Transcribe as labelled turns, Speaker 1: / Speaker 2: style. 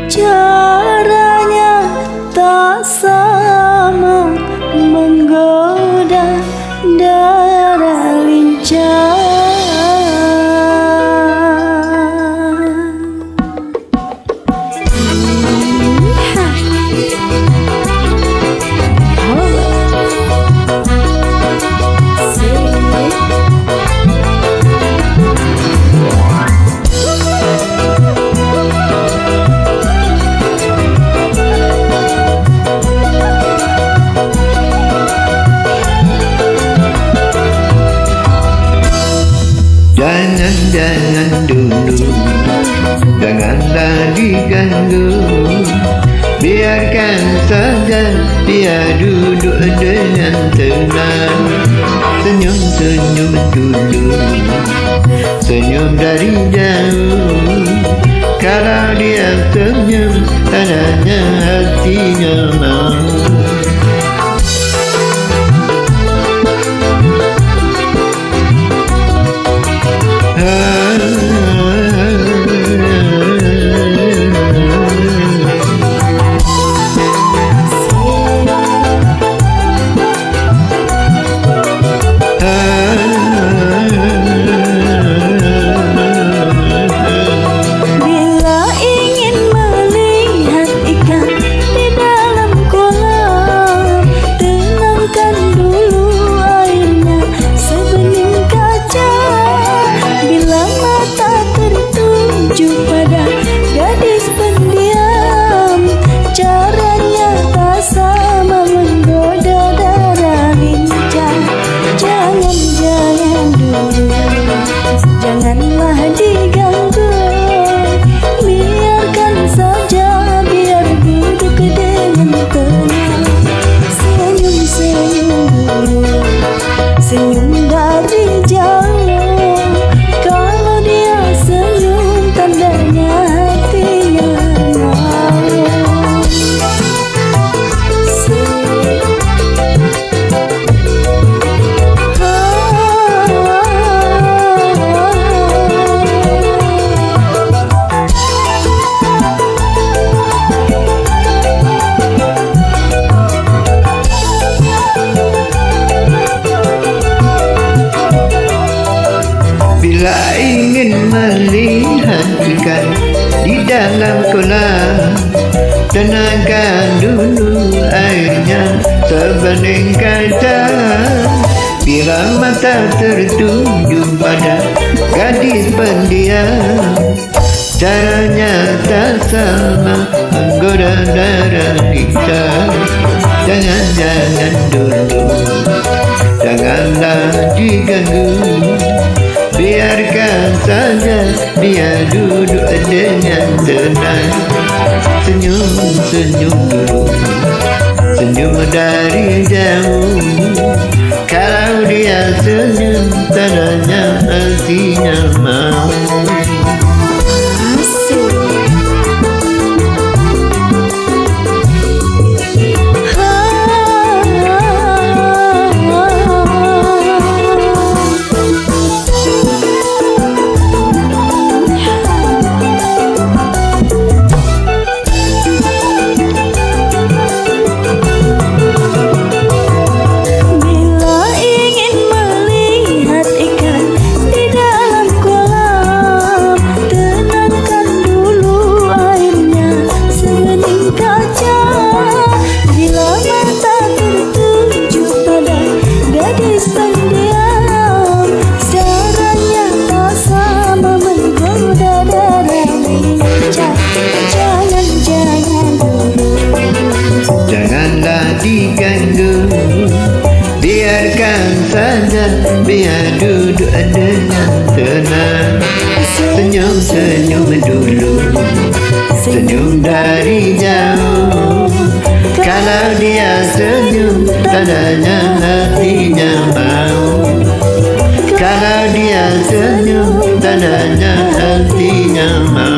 Speaker 1: Caranya tak sama, menggoda darah lincah.
Speaker 2: Jangan dulu, janganlah diganggu. Biarkan saja dia duduk dengan tenang. Senyum-senyum dulu, senyum dari jauh. Kalau dia senyum, tandanya hatinya mau.
Speaker 1: Janganlah diganggu, biarkan saja biar duduk dengan tenang. Senyum-senyum dulu, senyum dari jauh. Kalau dia senyum, tandanya hatinya mau.
Speaker 2: Bila ingin melihat ikan di dalam kolam, tenangkan dulu airnya sebening kaca. Bila mata tertuju pada gadis pendiam, caranya tak sama, menggoda darah lincah. Jangan dulu, janganlah diganggu. Biarkan saja dia duduk dengan tenang. Senyum-senyum dulu, senyum dari jauh. Kalau dia senyum, tandanya hatinya mau. Diganggu, biarkan saja biar duduk dengan tenang. Senyum-senyum dulu, senyum dari jauh. Kalau dia senyum, tandanya hatinya mau. Kalau dia senyum, tandanya hatinya mau.